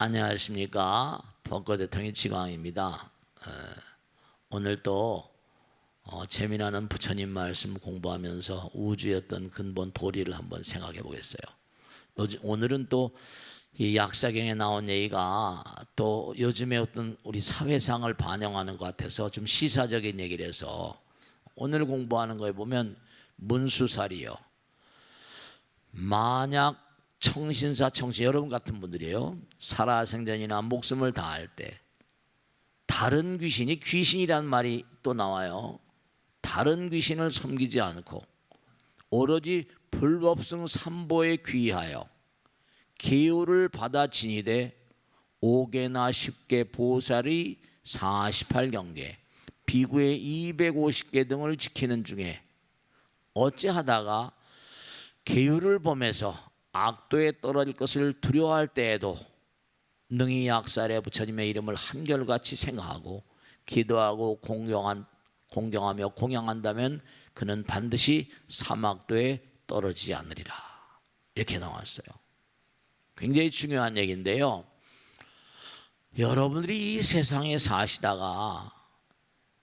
안녕하십니까. 벚꽃대통령 지광입니다. 오늘 또 재미나는 부처님 말씀 공부하면서 우주의 어떤 근본 도리를 한번 생각해 보겠어요. 오늘은 또 이 약사경에 나온 얘기가 또 요즘에 어떤 우리 사회상을 반영하는 것 같아서 좀 시사적인 얘기를 해서 오늘 공부하는 거에 보면 문수살이요. 만약 청신사 여러분 같은 분들이에요. 살아생전이나 목숨을 다할 때 다른 귀신이라는 말이 또 나와요. 다른 귀신을 섬기지 않고 오로지 불법승 삼보에 귀하여 기호를 받아 지니되 5개나 10개 보살이 48경계 비구의 250개 등을 지키는 중에 어찌하다가 계율을 범해서 악도에 떨어질 것을 두려워할 때에도 능히 약살의 부처님의 이름을 한결같이 생각하고 기도하고 공경하며 공양한다면 그는 반드시 사막도에 떨어지지 않으리라. 이렇게 나왔어요. 굉장히 중요한 얘기인데요. 여러분들이 이 세상에 사시다가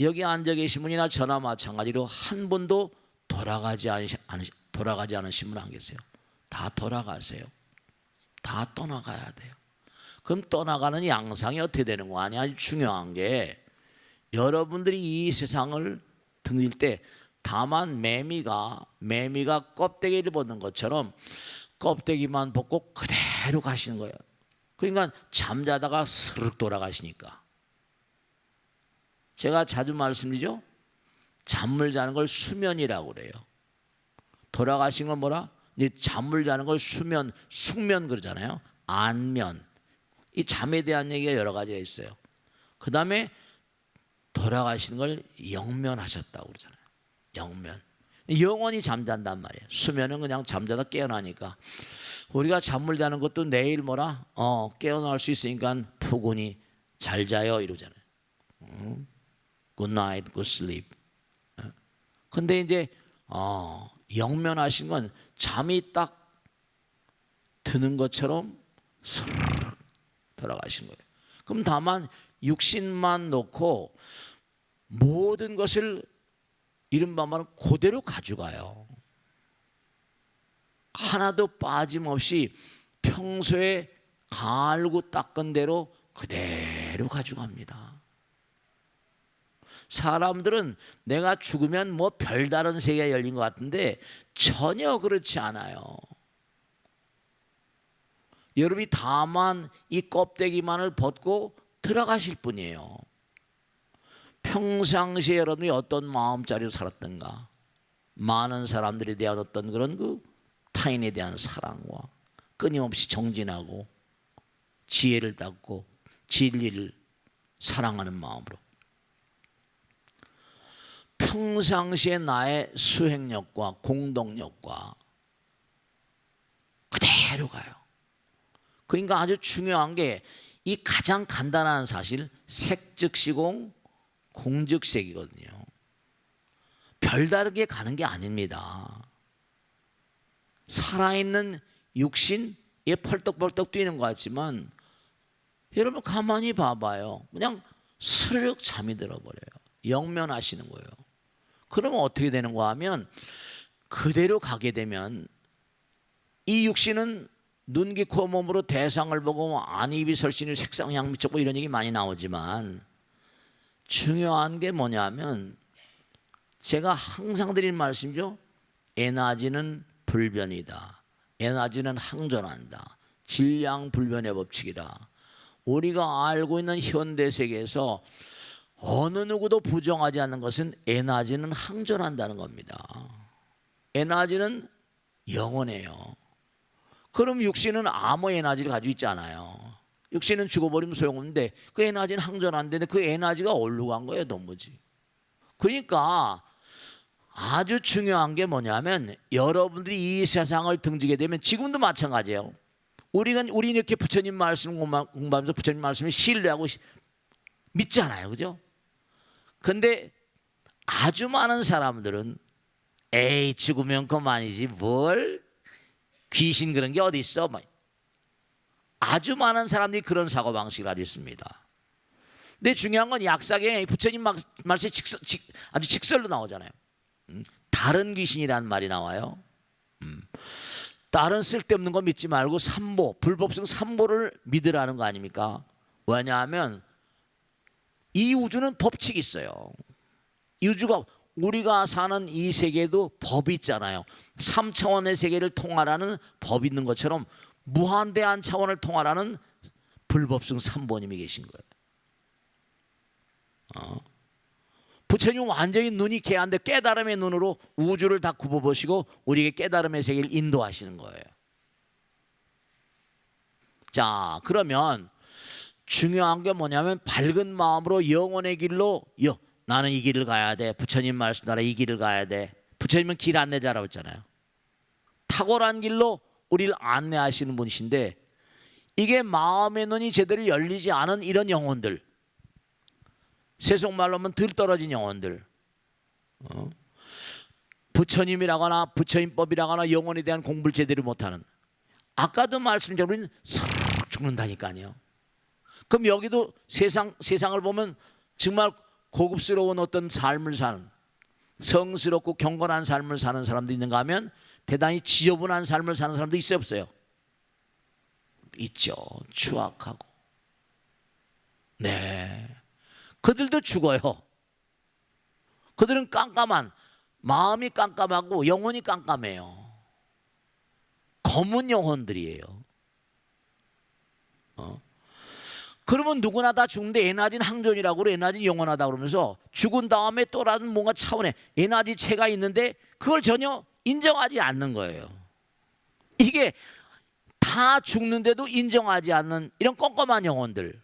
여기 앉아 계신 분이나 저나 마찬가지로 한 분도 돌아가지 않으신 분 안 계세요. 다 돌아가세요. 다 떠나가야 돼요. 그럼 떠나가는 양상이 어떻게 되는 거 아니야? 아주 중요한 게 여러분들이 이 세상을 등질 때 다만 매미가 껍데기를 벗는 것처럼 껍데기만 벗고 그대로 가시는 거예요. 그러니까 잠자다가 스르륵 돌아가시니까. 제가 자주 말씀드리죠. 잠을 자는 걸 수면이라고 그래요. 돌아가신 건 뭐라? 이제 잠을 자는 걸 숙면 그러잖아요. 안면. 이 잠에 대한 얘기가 여러 가지가 있어요. 그 다음에 돌아가시는 걸 영면하셨다고 그러잖아요. 영면. 영원히 잠잔단 말이에요. 수면은 그냥 잠자다 깨어나니까. 우리가 잠을 자는 것도 내일 깨어날 수 있으니까 푸근히 잘 자요 이러잖아요. Good night, good sleep. 근데 이제 영면하신 건 잠이 딱 드는 것처럼 스르륵 돌아가신 거예요. 그럼 다만 육신만 놓고 모든 것을 이른바 말은 그대로 가져가요. 하나도 빠짐없이 평소에 갈고 닦은 대로 그대로 가져갑니다. 사람들은 내가 죽으면 별다른 세계가 열린 것 같은데 전혀 그렇지 않아요. 여러분이 다만 이 껍데기만을 벗고 들어가실 뿐이에요. 평상시에 여러분이 어떤 마음자리로 살았던가, 많은 사람들에 대한 어떤 그런 타인에 대한 사랑과 끊임없이 정진하고 지혜를 닦고 진리를 사랑하는 마음으로 평상시에 나의 수행력과 공동력과 그대로 가요. 그러니까 아주 중요한 게 이 가장 간단한 사실 색즉시공 공즉색이거든요. 별다르게 가는 게 아닙니다. 살아있는 육신에 펄떡펄떡 뛰는 것 같지만 여러분 가만히 봐봐요. 그냥 스르륵 잠이 들어버려요. 영면하시는 거예요. 그러면 어떻게 되는 거 하면 그대로 가게 되면 이 육신은 눈, 귀, 코, 몸으로 대상을 보고 안입이 설신이 색상, 향, 미쳤고 이런 얘기 많이 나오지만 중요한 게 뭐냐면 제가 항상 드리는 말씀이죠. 에너지는 불변이다. 에너지는 항존한다. 질량불변의 법칙이다. 우리가 알고 있는 현대 세계에서 어느 누구도 부정하지 않는 것은 에너지는 항존한다는 겁니다. 에너지는 영원해요. 그럼 육신은 아무 에너지를 가지고 있지 않아요. 육신은 죽어버리면 소용없는데 그 에너지는 항존한데 그 에너지가 어디로 간 거예요? 도무지. 그러니까 아주 중요한 게 뭐냐면 여러분들이 이 세상을 등지게 되면 지금도 마찬가지예요. 우리는 이렇게 부처님 말씀 공부하면서 부처님 말씀을 신뢰하고 믿잖아요. 그죠? 근데 아주 많은 사람들은 에이 죽으면 그만이지 뭘 귀신 그런 게 어디 있어? 아주 많은 사람들이 그런 사고방식을 가지고 있습니다. 근데 중요한 건 약사경에 부처님 말씀이 아주 직설로 나오잖아요. 다른 귀신이라는 말이 나와요. 다른 쓸데없는 거 믿지 말고 삼보, 불법성 삼보를 믿으라는 거 아닙니까? 왜냐하면 이 우주는 법칙이 있어요. 이 우주가 우리가 사는 이 세계도 법이 있잖아요. 3차원의 세계를 통할하는 법이 있는 것처럼 무한대한 차원을 통할하는 불법성 삼보님이 계신 거예요. 부처님은 완전히 눈이 개한데 깨달음의 눈으로 우주를 다 굽어보시고 우리에게 깨달음의 세계를 인도하시는 거예요. 자, 그러면 중요한 게 뭐냐면 밝은 마음으로 영혼의 길로 나는 이 길을 가야 돼. 부처님 말씀 따라 이 길을 가야 돼. 부처님은 길 안내자라고 했잖아요. 탁월한 길로 우리를 안내하시는 분이신데 이게 마음의 눈이 제대로 열리지 않은 이런 영혼들, 세속말로 하면 덜 떨어진 영혼들, 부처님이라거나 부처님법이라거나 영혼에 대한 공부를 제대로 못하는, 아까도 말씀드린 우리는 싹 죽는다니까요. 그럼 여기도 세상을 보면 정말 고급스러운 어떤 삶을 사는, 성스럽고 경건한 삶을 사는 사람도 있는가 하면 대단히 지저분한 삶을 사는 사람도 있어요, 없어요? 있죠. 추악하고. 네, 그들도 죽어요. 그들은 깜깜한, 마음이 깜깜하고 영혼이 깜깜해요. 검은 영혼들이에요. 그러면 누구나 다 죽는데 에너지는 항존이라고 그래. 에너지는 영원하다 그러면서 죽은 다음에 또 다른 뭔가 차원의 에너지체가 있는데 그걸 전혀 인정하지 않는 거예요. 이게 다 죽는데도 인정하지 않는 이런 껌껌한 영혼들,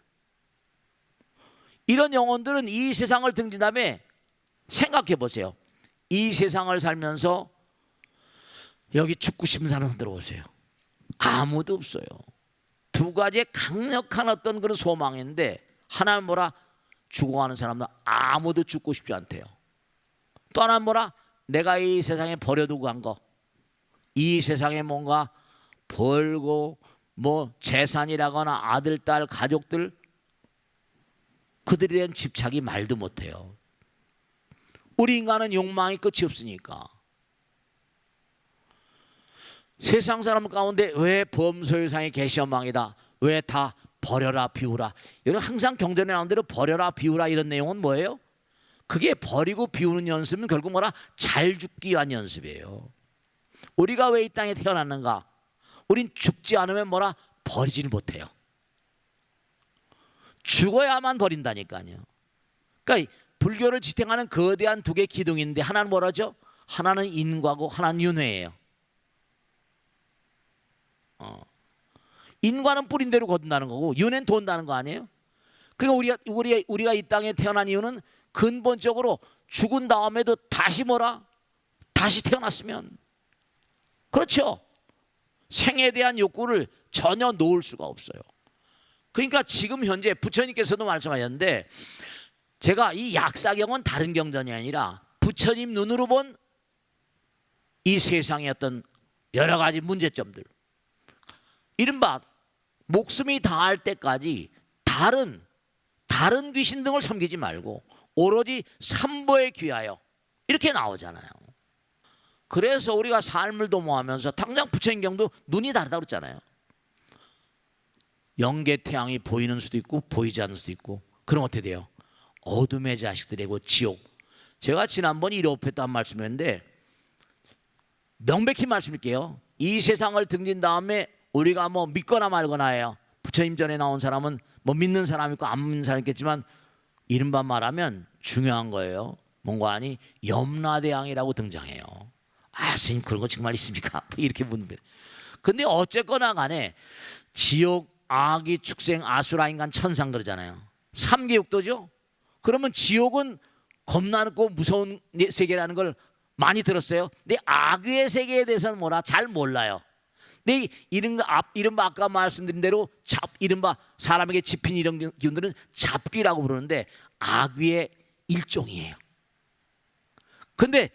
이런 영혼들은 이 세상을 등진 다음에 생각해 보세요. 이 세상을 살면서 여기 죽고 싶은 사람 들어오세요. 아무도 없어요. 두 가지의 강력한 어떤 그런 소망인데, 하나는 뭐라? 죽어가는 사람은 아무도 죽고 싶지 않대요. 또 하나는 뭐라? 내가 이 세상에 버려두고 간 거, 이 세상에 뭔가 벌고 뭐 재산이라거나 아들, 딸, 가족들, 그들에 대한 집착이 말도 못해요. 우리 인간은 욕망이 끝이 없으니까. 세상 사람 가운데 왜 범소유상의 계시현망이다, 왜 다 버려라 비우라, 여러분 항상 경전에 나온 대로 버려라 비우라 이런 내용은 뭐예요? 그게 버리고 비우는 연습은 결국 뭐라? 잘 죽기 위한 연습이에요. 우리가 왜 이 땅에 태어났는가? 우린 죽지 않으면 뭐라? 버리질 못해요. 죽어야만 버린다니까요. 그러니까 불교를 지탱하는 거대한 두 개의 기둥이 있는데 하나는 뭐라죠? 하나는 인과고 하나는 윤회예요. 인과는 뿌린 대로 거둔다는 거고 윤회는 돈다는 거 아니에요? 그러니까 우리가 이 땅에 태어난 이유는 근본적으로 죽은 다음에도 다시 뭐라? 다시 태어났으면, 그렇죠? 생에 대한 욕구를 전혀 놓을 수가 없어요. 그러니까 지금 현재 부처님께서도 말씀하셨는데, 제가 이 약사경은 다른 경전이 아니라 부처님 눈으로 본 이 세상의 어떤 여러 가지 문제점들, 이른바 목숨이 다할 때까지 다른 귀신 등을 섬기지 말고 오로지 삼보에 귀하여, 이렇게 나오잖아요. 그래서 우리가 삶을 도모하면서 당장 부처님 경도 눈이 다르다고 그랬잖아요. 영계 태양이 보이는 수도 있고 보이지 않는 수도 있고, 그럼 어떻게 돼요? 어둠의 자식들이고 지옥. 제가 지난번 1호패 때 한 말씀했는데 명백히 말씀드릴게요. 이 세상을 등진 다음에 우리가 뭐 믿거나 말거나 해요. 부처님 전에 나온 사람은 뭐 믿는 사람 있고 안 믿는 사람 있겠지만, 이른바 말하면 중요한 거예요. 뭔가 아니 염라대왕이라고 등장해요. 아, 스님 그런 거 정말 있습니까? 이렇게 묻는 거예요. 근데 어쨌거나 간에 지옥, 아기, 축생, 아수라, 인간, 천상 그러잖아요. 3계육도죠. 그러면 지옥은 겁나고 무서운 세계라는 걸 많이 들었어요. 근데 악의 세계에 대해서는 뭐라 잘 몰라요. 근데 이른바 아까 말씀드린 대로 이른바 사람에게 집힌 이런 기운들은 잡귀라고 부르는데 악귀의 일종이에요. 근데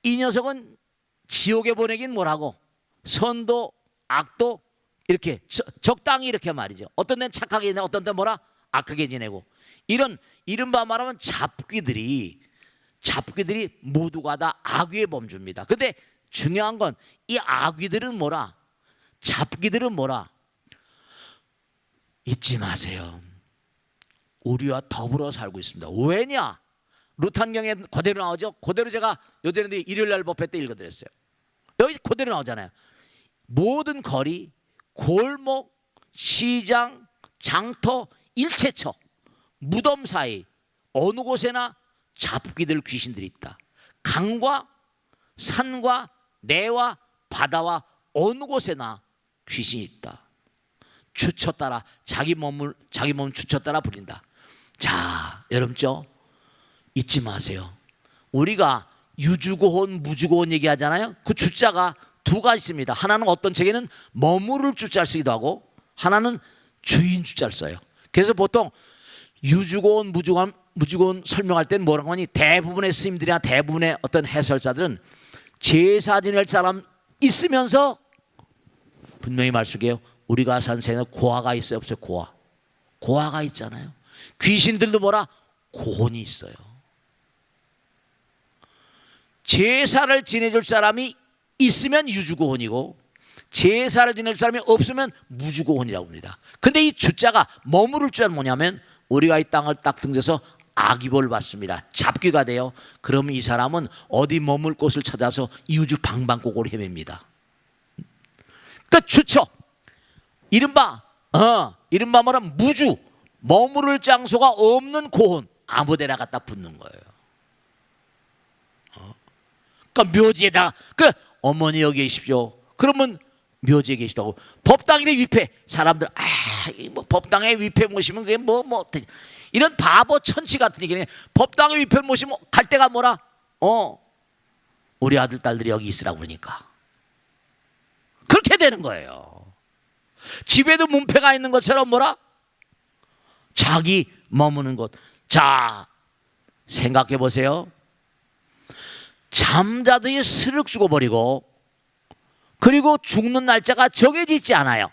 이 녀석은 지옥에 보내긴 뭐라고? 선도 악도 이렇게 적당히 이렇게 말이죠. 어떤 데는 착하게 지내고 어떤 데는 뭐라 악하게 지내고, 이런 이른바 말하면 잡귀들이 모두가 다 악의의 범주입니다. 근데 중요한 건 이 악귀들은 뭐라, 잡귀들은 뭐라, 잊지 마세요. 우리와 더불어 살고 있습니다. 왜냐? 루탄경에 그대로 나오죠. 그대로 제가 요전에 일요일날 법회 때 읽어드렸어요. 여기 그대로 나오잖아요. 모든 거리, 골목, 시장, 장터, 일체처, 무덤 사이 어느 곳에나 잡귀들, 귀신들이 있다. 강과 산과 내와 바다와 어느 곳에나 귀신이 있다. 주처 따라 자기 몸 주처 따라 부린다. 자, 여러분죠, 잊지 마세요. 우리가 유주고혼, 무주고혼 얘기하잖아요. 그 주자가 두 가지 있습니다. 하나는 어떤 책에는 머무를 주자를 쓰기도 하고, 하나는 주인 주자를 써요. 그래서 보통 유주고혼, 무주고혼 설명할 때는 뭐라고 하니, 대부분의 스님들이나 대부분의 어떤 해설자들은 제사 지낼 사람 있으면서 분명히 말씀해요. 우리가 산 세상에 고아가 있어요, 없어요? 고아가 있잖아요. 귀신들도 뭐라, 고혼이 있어요. 제사를 지내줄 사람이 있으면 유주고혼이고, 제사를 지낼 사람이 없으면 무주고혼이라고 합니다. 근데 이 주자가 머무를 자는 뭐냐면, 우리가 이 땅을 딱 등져서 악의벌을 받습니다. 잡귀가 돼요. 그러면 이 사람은 어디 머물 곳을 찾아서 이우주 방방곡곡을 헤맵니다. 그러니까 주처, 이른바 뭐라면 무주, 머무를 장소가 없는 고혼, 아무데나 갖다 붙는 거예요. 그러니까 묘지에다, 그 어머니 여기 계십시오. 그러면 묘지에 계시다고. 법당에 위패, 사람들 뭐 법당에 위패 모시면 그게 뭐 이런 바보 천치 같은 얘기네. 법당에 위패 모시면 갈 데가 뭐라, 우리 아들 딸들이 여기 있으라고 그러니까 그렇게 되는 거예요. 집에도 문패가 있는 것처럼 뭐라, 자기 머무는 곳. 자, 생각해 보세요. 잠자더니 스륵 죽어버리고, 그리고 죽는 날짜가 정해져 있지 않아요.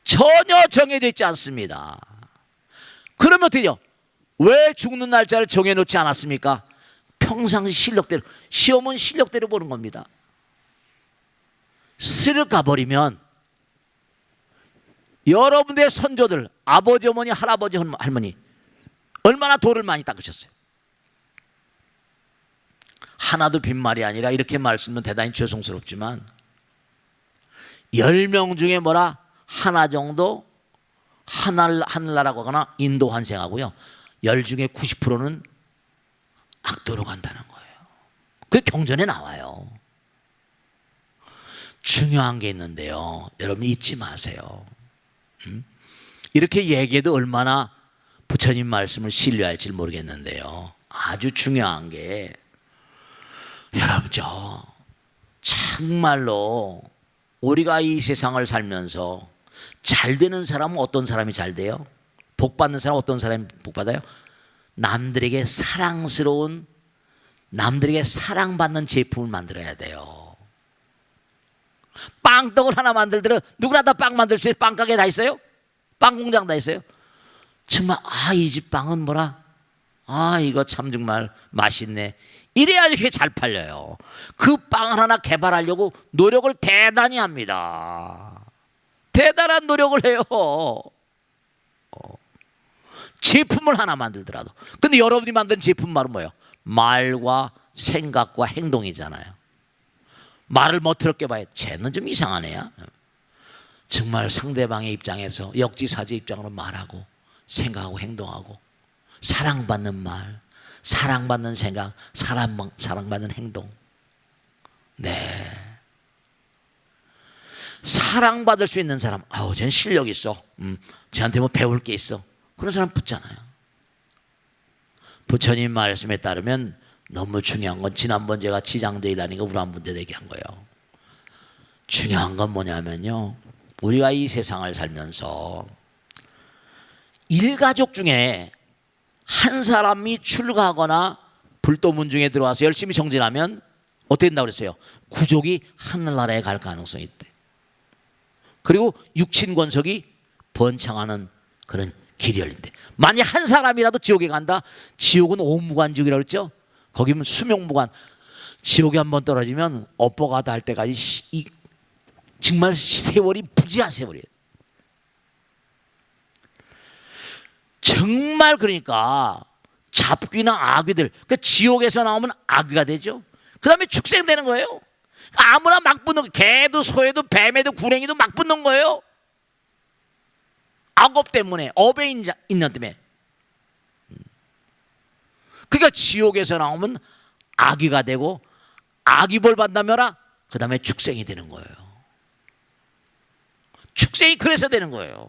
전혀 정해져 있지 않습니다. 그러면 어떻게 돼요? 왜 죽는 날짜를 정해놓지 않았습니까? 평상시 실력대로, 시험은 실력대로 보는 겁니다. 스륵 가버리면 여러분들의 선조들, 아버지, 어머니, 할아버지, 할머니 얼마나 돌을 많이 닦으셨어요. 하나도 빈말이 아니라 이렇게 말씀은 대단히 죄송스럽지만 10명 중에 뭐라 하나 정도 하늘나라고 하거나 인도 환생하고요, 10 중에 90%는 악도로 간다는 거예요. 그게 경전에 나와요. 중요한 게 있는데요, 여러분 잊지 마세요. 이렇게 얘기해도 얼마나 부처님 말씀을 신뢰할지 모르겠는데요, 아주 중요한 게, 여러분 정말로 우리가 이 세상을 살면서 잘 되는 사람은 어떤 사람이 잘 돼요? 복 받는 사람은 어떤 사람이 복 받아요? 남들에게 사랑스러운, 남들에게 사랑받는 제품을 만들어야 돼요. 빵떡을 하나 만들더라, 누구나 다 빵 만들 수 있어요. 빵가게 다 있어요? 빵 공장 다 있어요? 정말 이 집 빵은 뭐라, 이거 참 정말 맛있네, 이래야 이렇게 잘 팔려요. 그 빵 하나 개발하려고 노력을 대단히 합니다. 대단한 노력을 해요. 제품을 하나 만들더라도. 근데 여러분이 만든 제품 말은 뭐예요? 말과 생각과 행동이잖아요. 말을 멋스럽게 봐요. 쟤는 좀 이상하네요. 정말 상대방의 입장에서 역지사지 입장으로 말하고 생각하고 행동하고, 사랑받는 말, 사랑받는 생각, 사랑받는 행동. 네. 사랑받을 수 있는 사람, 쟤는 실력 있어. 쟤한테 뭐 배울 게 있어. 그런 사람 붙잖아요. 부처님 말씀에 따르면 너무 중요한 건, 지난번 제가 지장제일하니까 우란분대 얘기한 거예요. 중요한 건 뭐냐면요, 우리가 이 세상을 살면서 일가족 중에 한 사람이 출가하거나 불도문 중에 들어와서 열심히 정진하면 어떻게 된다고 그랬어요? 구족이 하늘나라에 갈 가능성이 있대. 그리고 육신 권속이 번창하는 그런 길이 열린대. 만약 한 사람이라도 지옥에 간다. 지옥은 오무간지옥이라고 그랬죠. 거기면 수명무간. 지옥에 한번 떨어지면 업보가다 할 때까지 정말 세월이 부지한 세월이에요. 정말 그러니까 잡귀나 아귀들, 그러니까 지옥에서 나오면 아귀가 되죠. 그 다음에 축생되는 거예요. 아무나 막 붙는, 개도 소에도 뱀에도 구랭이도 막 붙는 거예요. 악업 때문에, 업에 있는 때문에. 그러니까 지옥에서 나오면 아귀가 되고, 아귀벌 받다며라, 그 다음에 축생이 되는 거예요. 축생이 그래서 되는 거예요.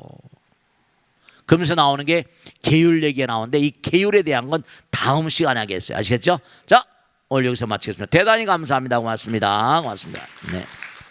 그러면서 나오는 게 계율 얘기가 나오는데, 이 계율에 대한 건 다음 시간에 하겠어요. 아시겠죠? 자, 오늘 여기서 마치겠습니다. 대단히 감사합니다. 고맙습니다. 고맙습니다. 네.